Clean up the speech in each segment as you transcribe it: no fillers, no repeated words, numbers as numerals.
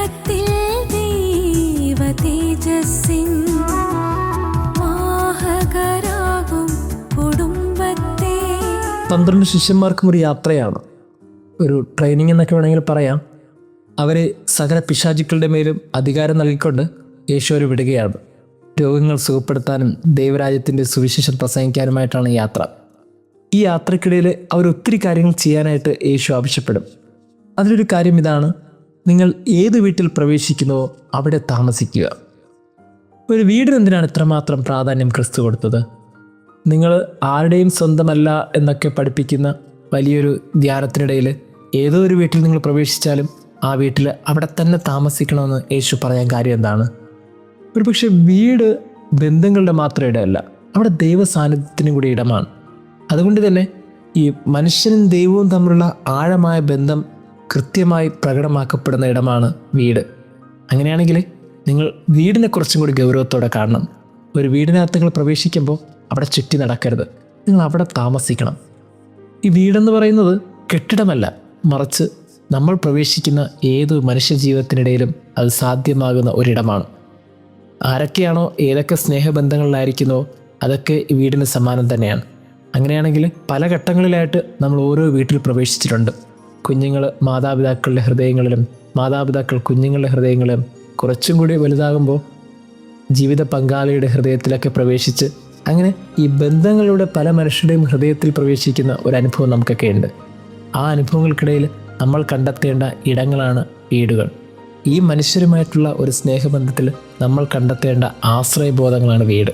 ഉയരത്തിൽ ദൈവ തേജസ്സിൻ വാഹകരാകും കുടുംബത്തെ. 12 ശിഷ്യന്മാർക്കും ഒരു യാത്രയാണ്, ഒരു ട്രെയിനിങ് എന്നൊക്കെ വേണമെങ്കിൽ പറയാം. അവരെ സകല പിശാചുക്കളുടെ മേലും അധികാരം നൽകിക്കൊണ്ട് യേശു അവരെ വിടുകയാണ്. രോഗങ്ങൾ സുഖപ്പെടുത്താനും ദൈവരാജ്യത്തിൻ്റെ സുവിശേഷം പ്രസംഗിക്കാനുമായിട്ടാണ് യാത്ര. ഈ യാത്രക്കിടയിൽ അവർ ഒത്തിരി കാര്യങ്ങൾ ചെയ്യാനായിട്ട് യേശു ആവശ്യപ്പെടും. അതിലൊരു കാര്യം ഇതാണ്: നിങ്ങൾ ഏത് വീട്ടിൽ പ്രവേശിക്കുന്നുവോ അവിടെ താമസിക്കുക. ഒരു വീടിന് എന്തിനാണ് ഇത്രമാത്രം പ്രാധാന്യം ക്രിസ്തു കൊടുത്തത്? നിങ്ങൾ ആരുടെയും സ്വന്തമല്ല എന്നൊക്കെ പഠിപ്പിക്കുന്ന വലിയൊരു ധ്യാനത്തിനിടയിൽ ഏതോ ഒരു വീട്ടിൽ നിങ്ങൾ പ്രവേശിച്ചാലും ആ വീട്ടിൽ അവിടെ തന്നെ താമസിക്കണമെന്ന് യേശു പറയാൻ കാര്യം എന്താണ്? ഒരുപക്ഷെ വീട് ബന്ധങ്ങളുടെ മാത്രം ഇടമല്ല, അവിടെ ദൈവ സാന്നിധ്യത്തിനും കൂടി ഇടമാണ്. അതുകൊണ്ട് തന്നെ ഈ മനുഷ്യനും ദൈവവും തമ്മിലുള്ള ആഴമായ ബന്ധം കൃത്യമായി പ്രകടമാക്കപ്പെടുന്ന ഇടമാണ് വീട്. അങ്ങനെയാണെങ്കിൽ നിങ്ങൾ വീടിനെ കുറച്ചും കൂടി ഗൗരവത്തോടെ കാണണം. ഒരു വീടിനകത്ത് നിങ്ങൾ പ്രവേശിക്കുമ്പോൾ അവിടെ ചുറ്റി നടക്കരുത്, നിങ്ങൾ അവിടെ താമസിക്കണം. ഈ വീടെന്ന് പറയുന്നത് കെട്ടിടമല്ല, മറിച്ച് നമ്മൾ പ്രവേശിക്കുന്ന ഏതു മനുഷ്യജീവിതത്തിനിടയിലും അത് സാധ്യമാകുന്ന ഒരിടമാണ്. ആരൊക്കെയാണോ ഏതൊക്കെ സ്നേഹബന്ധങ്ങളിലായിരിക്കുന്നോ അതൊക്കെ ഈ വീടിന് സമാനം തന്നെയാണ്. അങ്ങനെയാണെങ്കിൽ പല ഘട്ടങ്ങളിലായിട്ട് നമ്മൾ ഓരോ വീട്ടിൽ പ്രവേശിച്ചിട്ടുണ്ട്. കുഞ്ഞുങ്ങൾ മാതാപിതാക്കളുടെ ഹൃദയങ്ങളിലും മാതാപിതാക്കൾ കുഞ്ഞുങ്ങളുടെ ഹൃദയങ്ങളിലും, കുറച്ചും കൂടി വലുതാകുമ്പോൾ ജീവിത പങ്കാളിയുടെ ഹൃദയത്തിലൊക്കെ പ്രവേശിച്ച്, അങ്ങനെ ഈ ബന്ധങ്ങളുടെ പല മനുഷ്യരുടെയും ഹൃദയത്തിൽ പ്രവേശിക്കുന്ന ഒരനുഭവം നമുക്കൊക്കെ ഉണ്ട്. ആ അനുഭവങ്ങൾക്കിടയിൽ നമ്മൾ കണ്ടെത്തേണ്ട ഇടങ്ങളാണ് വീടുകൾ. ഈ മനുഷ്യരുമായിട്ടുള്ള ഒരു സ്നേഹബന്ധത്തിൽ നമ്മൾ കണ്ടെത്തേണ്ട ആശ്രയബോധങ്ങളാണ് വീട്.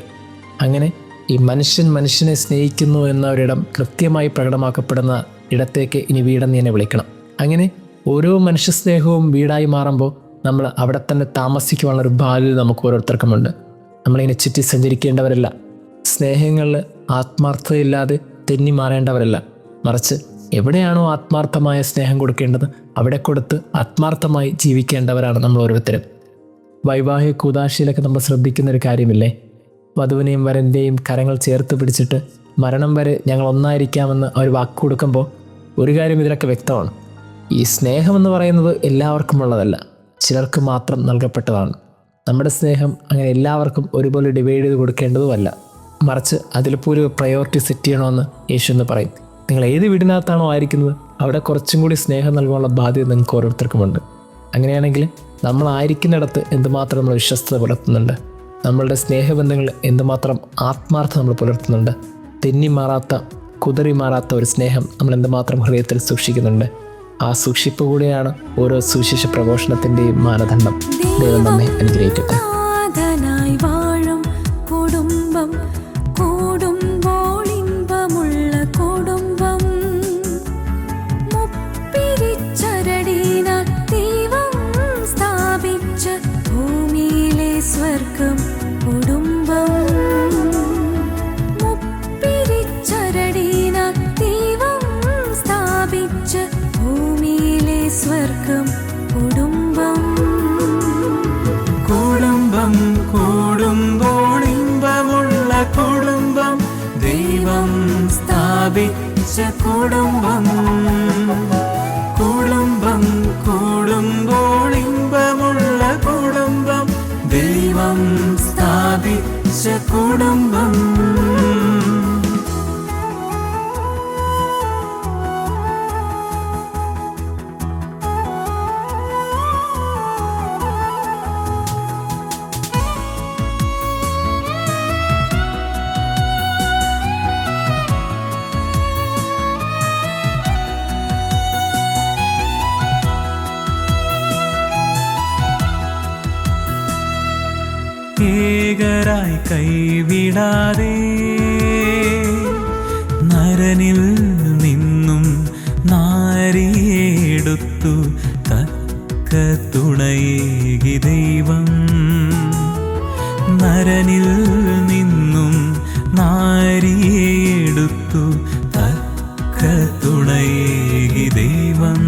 അങ്ങനെ ഈ മനുഷ്യനെ സ്നേഹിക്കുന്നു എന്ന ഒരിടം കൃത്യമായി പ്രകടമാക്കപ്പെടുന്ന ഇടത്തേക്ക് ഇനി വീടെന്ന് തന്നെ വിളിക്കണം. അങ്ങനെ ഓരോ മനുഷ്യ സ്നേഹവും വീടായി മാറുമ്പോൾ നമ്മൾ അവിടെ തന്നെ താമസിക്കുവാനുള്ള ഒരു ബാധ്യത നമുക്ക് ഓരോരുത്തർക്കുമുണ്ട്. നമ്മളിങ്ങനെ ചുറ്റി സഞ്ചരിക്കേണ്ടവരല്ല, സ്നേഹങ്ങളിൽ ആത്മാർത്ഥതയില്ലാതെ തെന്നി മാറേണ്ടവരല്ല, മറിച്ച് എവിടെയാണോ ആത്മാർത്ഥമായ സ്നേഹം കൊടുക്കേണ്ടത് അവിടെ കൊടുത്ത് ആത്മാർത്ഥമായി ജീവിക്കേണ്ടവരാണ് നമ്മൾ ഓരോരുത്തരും. വൈവാഹിക കൂദാശയിലൊക്കെ നമ്മൾ ശ്രദ്ധിക്കുന്നൊരു കാര്യമില്ലേ? വധുവിനെയും വരൻ്റെയും കരങ്ങൾ ചേർത്ത് പിടിച്ചിട്ട് മരണം വരെ ഞങ്ങൾ ഒന്നായിരിക്കാമെന്ന് അവർ വാക്ക് കൊടുക്കുമ്പോൾ ഒരു കാര്യം ഇതിലൊക്കെ വ്യക്തമാണ്: ഈ സ്നേഹമെന്ന് പറയുന്നത് എല്ലാവർക്കും ഉള്ളതല്ല, ചിലർക്ക് മാത്രം നൽകപ്പെട്ടതാണ്. നമ്മുടെ സ്നേഹം അങ്ങനെ എല്ലാവർക്കും ഒരുപോലെ ഡിവൈഡ് ചെയ്ത് കൊടുക്കേണ്ടതുമല്ല, മറിച്ച് അതിലിപ്പോൾ ഒരു പ്രയോറിറ്റി സെറ്റ് ചെയ്യണമെന്ന് യേശു എന്ന് പറയും. നിങ്ങൾ ഏത് വീടിനകത്താണോ ആയിരിക്കുന്നത് അവിടെ കുറച്ചും കൂടി സ്നേഹം നൽകാനുള്ള ബാധ്യത നിങ്ങൾക്ക് ഓരോരുത്തർക്കുമുണ്ട്. അങ്ങനെയാണെങ്കിൽ നമ്മളായിരിക്കുന്നിടത്ത് എന്തുമാത്രം നമ്മൾ വിശ്വസ്തത പുലർത്തുന്നുണ്ട്, നമ്മളുടെ സ്നേഹബന്ധങ്ങൾ എന്തുമാത്രം ആത്മാർത്ഥത നമ്മൾ പുലർത്തുന്നുണ്ട്, തെന്നി മാറാത്ത കുതറി മാറാത്ത ഒരു സ്നേഹം നമ്മൾ എന്തുമാത്രം ഹൃദയത്തിൽ സൂക്ഷിക്കുന്നുണ്ട്. ആ സൂക്ഷിപ്പ് കൂടിയാണ് ഓരോ സുവിശേഷ പ്രഘോഷണത്തിൻ്റെയും മാനദണ്ഡം. ദൈവം നമ്മെ അനുഗ്രഹിക്കട്ടെ. സ്വർഗം കുടുംബം മുപ്പിരിച്ചരടീന ദൈവം സ്ഥാപിച്ച ഭൂമിയിലെ സ്വർഗം കുടുംബം. കുടുംബം കൂടുമ്പോൾ ഇമ്പമുള്ള കുടുംബം, ദൈവം സ്ഥാപിച്ച കുടുംബം. കുടുംബം കൂടുമ്പോൾ ഇമ്പമുള്ള കുടുംബം, ദൈവം സ്ഥാപിച്ച കുടുംബം. ഏകരായി കൈവിടാതെ നരനിൽ നിന്നും നാരിയെടുത്തു തക്ക തുണയേകി ദൈവം. നരനിൽ നിന്നും നാരിയെടുത്തു തക്ക തുണയേകി ദൈവം.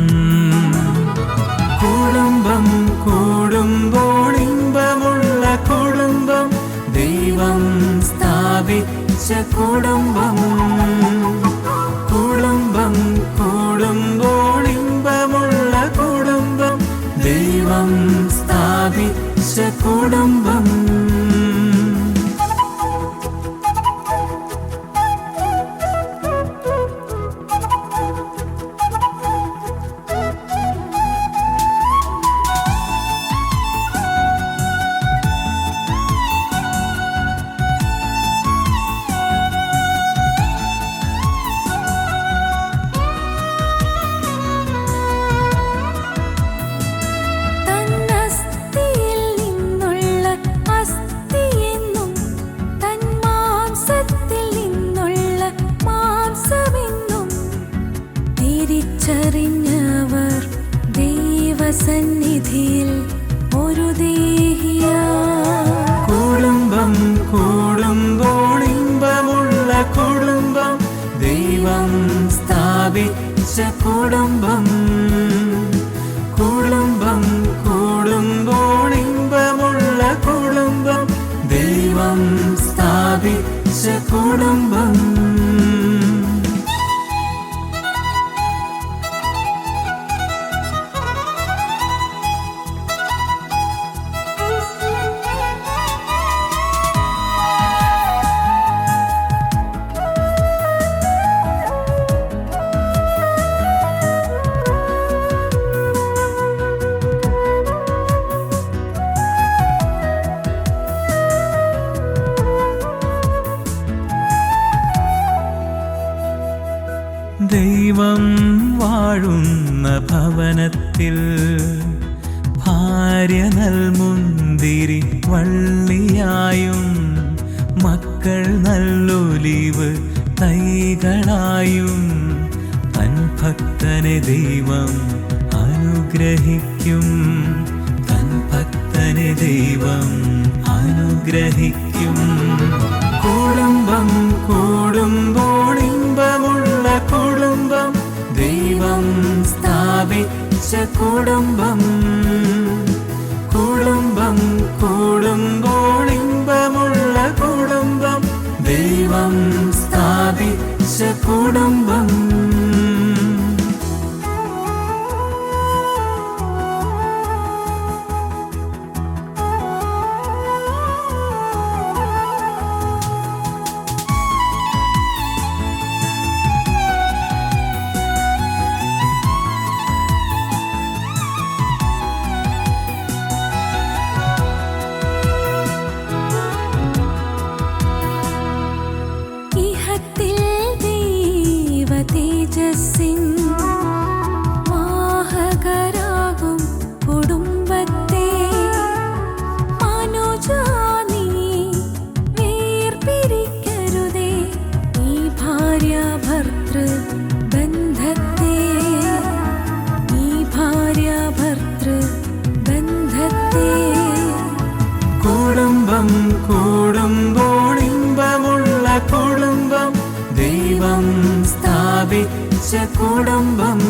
കുടുംബം കൂടുമ്പോൾ ഇമ്പമുള്ള കുടുംബം, ദൈവം സ്ഥാപിച്ച കുടുംബം. കുടുംബം കൂടുമ്പോൾ ഇമ്പമുള്ള കുടുംബം, ദൈവം സ്ഥാപിച്ച കുടുംബം. തന്നസ്ഥിയിൽ നിന്നുള്ള അസ്ഥിയെന്നും തന്മാംസത്തിൽ നിന്നുള്ള മാംസമെന്നും തിരിച്ചറിഞ്ഞവർ ദൈവസന്നിധിയിൽ ഒരു ദേഹിയാ. കുടുംബം കൂടുമ്പോൾ ഇമ്പമുള്ള കുടുംബം, ദൈവം സ്ഥാപിച്ച കുടുംബം. കുടുംബം കൂടുമ്പോൾ ഇമ്പമുള്ള കുടുംബം, ദൈവം സ്ഥാപിച്ച കുടുംബം. ദൈവം വാഴുന്ന ഭവനത്തിൽ ഭാര്യ നൽമുന്തിരി വള്ളിയായും മക്കൾ നല്ലൊലിവ് തൈകളായും തൻഭക്തനെ ദൈവം അനുഗ്രഹിക്കും. തൻഭക്തനെ ദൈവം അനുഗ്രഹിക്കും. കുടുംബം കൂടുമ്പോൾ ഇമ്പമുള്ള കുടുംബം, ദൈവം സ്ഥാപിച്ച കുടുംബം. കുടുംബം കൂടുമ്പോൾ ഇമ്പമുള്ള കുടുംബം, ദൈവം സ്ഥാപിച്ച കുടുംബം. ഇഹത്തിൽ ദൈവതേജസ്സിൻ വാഹകരാകും കുടുംബത്തെ മനോജാ നീ വേർപിരിക്കരുതേ. ഈ ഭാര്യാഭർതൃ ബന്ധത്തെ, ഈ ഭാര്യാഭർതൃ ബന്ധത്തെ. കുടുംബം കൂടുമ്പോൾ ഇമ്പമുള്ള കുടുംബം, ദൈവം സ്ഥാപിച്ച കുടുംബം.